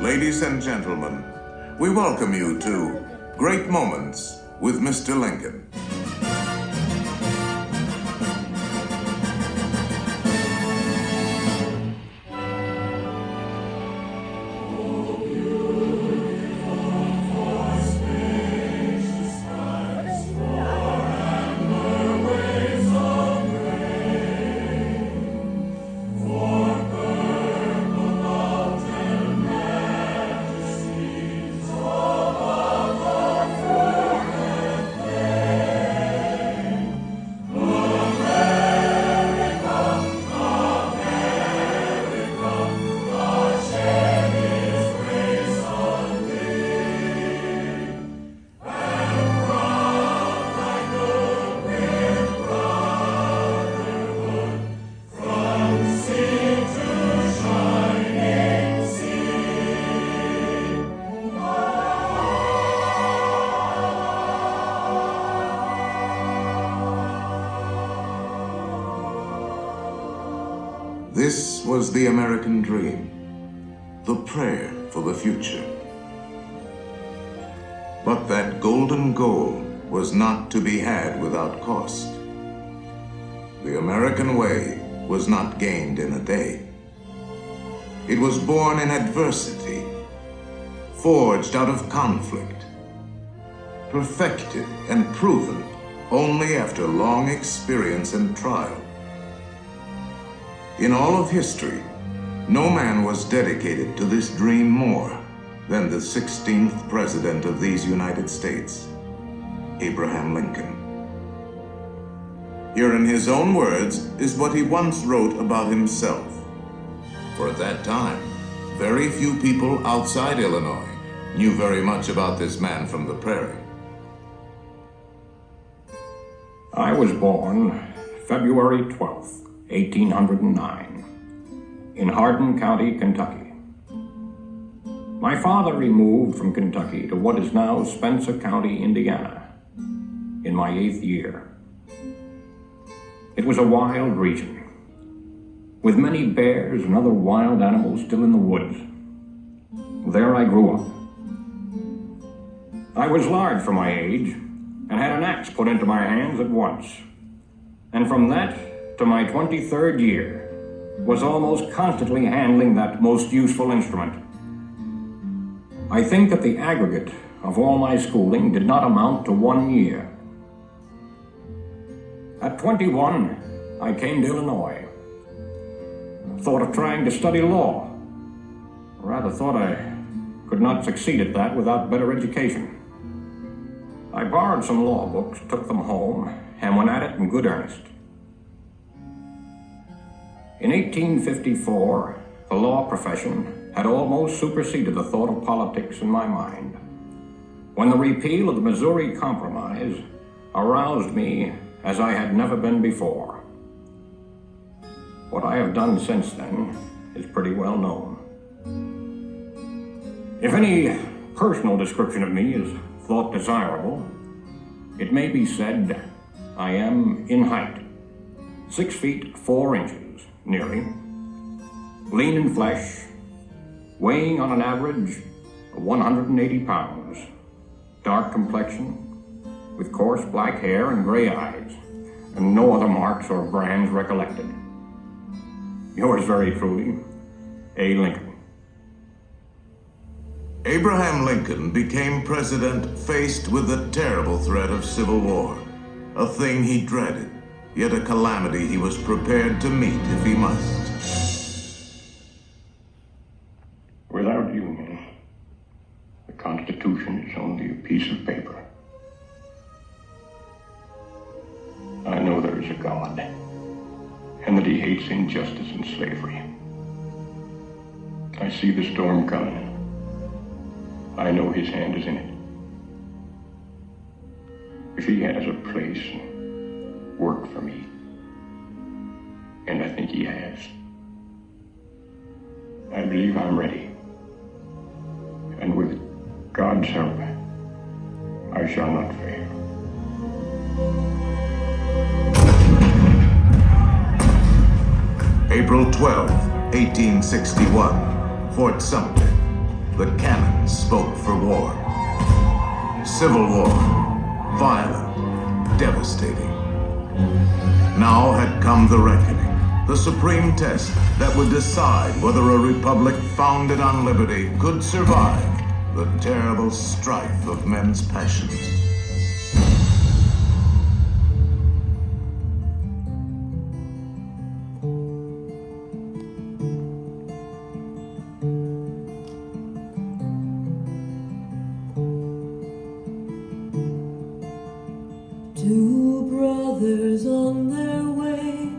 Ladies and gentlemen, we welcome you to Great Moments with Mr. Lincoln. This was the American dream, the prayer for the future. But that golden goal was not to be had without cost. The American way was not gained in a day. It was born in adversity, forged out of conflict, perfected and proven only after long experience and trial. In all of history, no man was dedicated to this dream more than the 16th President of these United States, Abraham Lincoln. Here in his own words is what he once wrote about himself. For at that time, very few people outside Illinois knew very much about this man from the prairie. I was born February 12th. 1809, in Hardin County, Kentucky. My father removed from Kentucky to what is now Spencer County, Indiana, in my 8th year. It was a wild region, with many bears and other wild animals still in the woods. There I grew up. I was large for my age, and had an axe put into my hands at once. And from that to my 23rd year, was almost constantly handling that most useful instrument. I think that the aggregate of all my schooling did not amount to 1 year. At 21, I came to Illinois. Thought of trying to study law. Rather thought I could not succeed at that without better education. I borrowed some law books, took them home, and went at it in good earnest. In 1854, the law profession had almost superseded the thought of politics in my mind, when the repeal of the Missouri Compromise aroused me as I had never been before. What I have done since then is pretty well known. If any personal description of me is thought desirable, it may be said I am in height, 6 feet 4 inches. Nearly, lean in flesh, weighing on an average 180 pounds, dark complexion, with coarse black hair and gray eyes, and no other marks or brands recollected. Yours very truly, A. Lincoln. Abraham Lincoln became president faced with the terrible threat of civil war, a thing he dreaded, yet a calamity he was prepared to meet if he must. Without union, the Constitution is only a piece of paper. I know there is a God, and that he hates injustice and slavery. I see the storm coming. I know his hand is in it. If he has a place and work for me, and I think he has, I believe I'm ready. And with God's help, I shall not fail. April 12, 1861, Fort Sumter, the cannon spoke for war. Civil war, violent, devastating. Now had come the reckoning, the supreme test that would decide whether a republic founded on liberty could survive the terrible strife of men's passions. Two brothers on their way,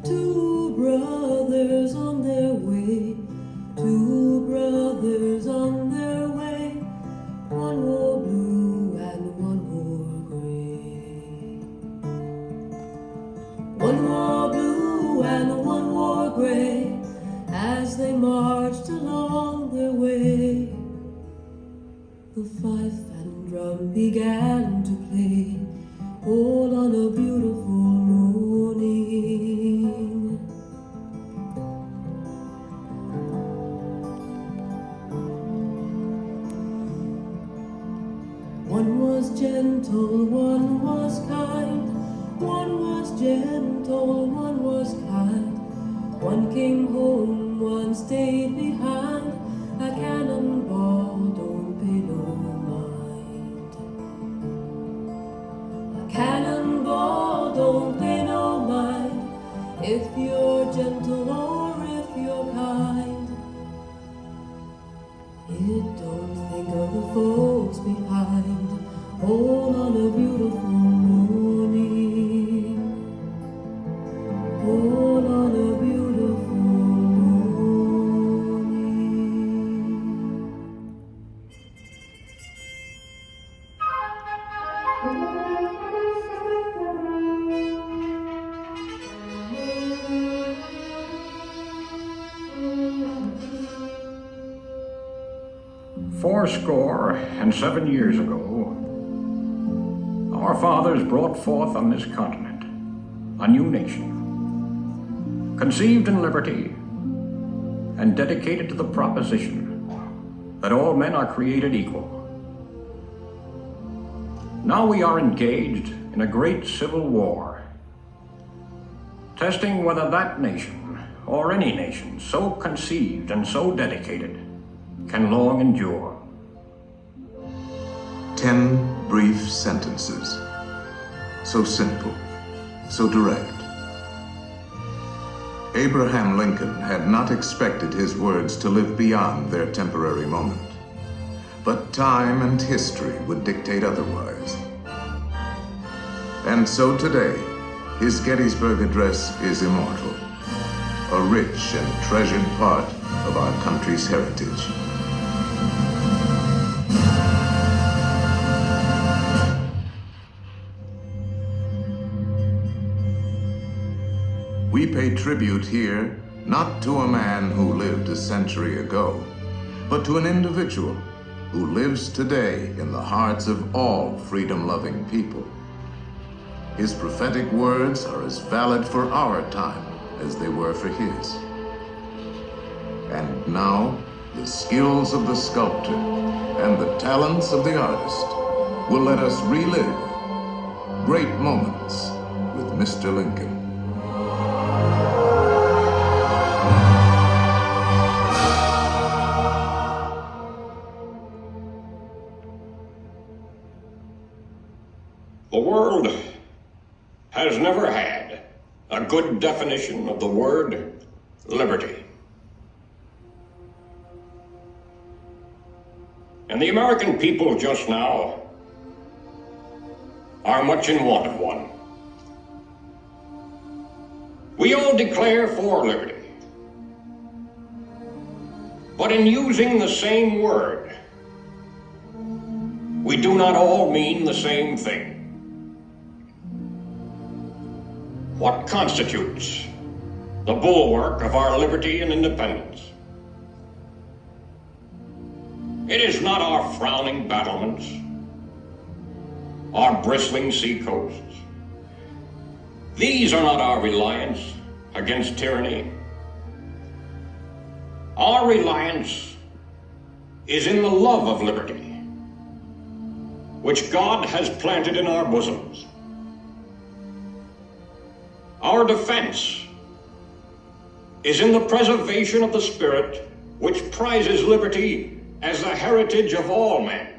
two brothers on their way, two brothers on their way. One wore blue and one wore gray. One wore blue and one wore gray as they marched along their way. The fife and drum began to play, all on a beautiful morning. One was gentle, one was kind. One was gentle, one was kind. One came home, one stayed behind. A cannonball, don't pay no mind. A cannonball, don't pay no mind. If you're gentle or if you're kind. It don't think of the folks behind, all on a beautiful morning, all on a beautiful Fourscore-and-7 years ago, our fathers brought forth on this continent a new nation, conceived in liberty and dedicated to the proposition that all men are created equal. Now we are engaged in a great civil war, testing whether that nation, or any nation so conceived and so dedicated, can long endure. 10 brief sentences, so simple, so direct. Abraham Lincoln had not expected his words to live beyond their temporary moment, but time and history would dictate otherwise. And so today, his Gettysburg Address is immortal, a rich and treasured part of our country's heritage. We pay tribute here not to a man who lived a century ago, but to an individual who lives today in the hearts of all freedom-loving people. His prophetic words are as valid for our time as they were for his. And now, the skills of the sculptor and the talents of the artist will let us relive great moments with Mr. Lincoln. The world has never had a good definition of the word liberty. And the American people just now are much in want of one. We all declare for liberty, but in using the same word, we do not all mean the same thing. What constitutes the bulwark of our liberty and independence? It is not our frowning battlements, our bristling sea coasts. These are not our reliance against tyranny. Our reliance is in the love of liberty, which God has planted in our bosoms. Our defense is in the preservation of the spirit which prizes liberty as the heritage of all men,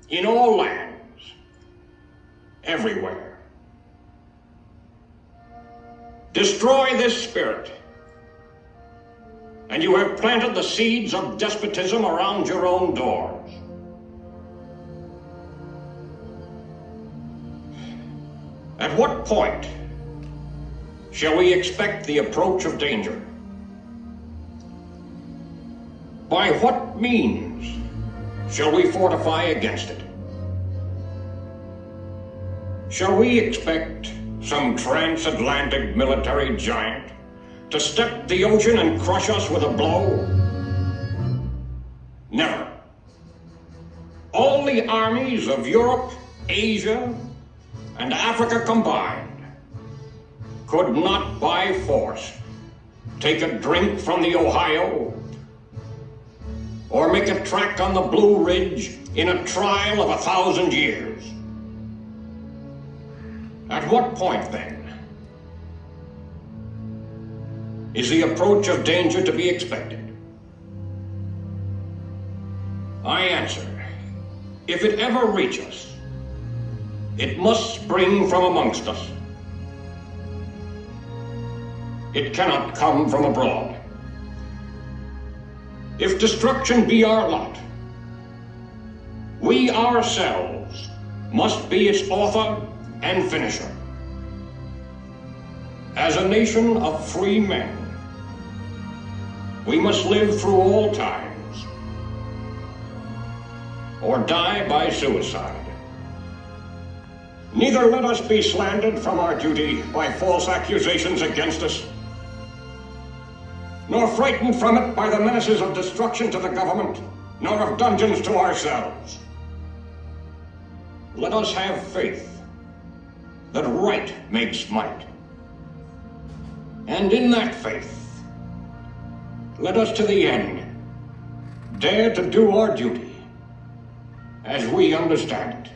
in all lands, everywhere. Destroy this spirit, and you have planted the seeds of despotism around your own doors. At what point shall we expect the approach of danger? By what means shall we fortify against it? Shall we expect some transatlantic military giant to step the ocean and crush us with a blow? Never. All the armies of Europe, Asia, and Africa combined could not by force take a drink from the Ohio or make a track on the Blue Ridge in a trial of 1,000 years. At what point, then, is the approach of danger to be expected? I answer, if it ever reach us, it must spring from amongst us. It cannot come from abroad. If destruction be our lot, we ourselves must be its author and finisher. As a nation of free men, we must live through all times, or die by suicide. Neither let us be slandered from our duty by false accusations against us, nor frightened from it by the menaces of destruction to the government, nor of dungeons to ourselves. Let us have faith that right makes might. And in that faith, let us to the end dare to do our duty as we understand it.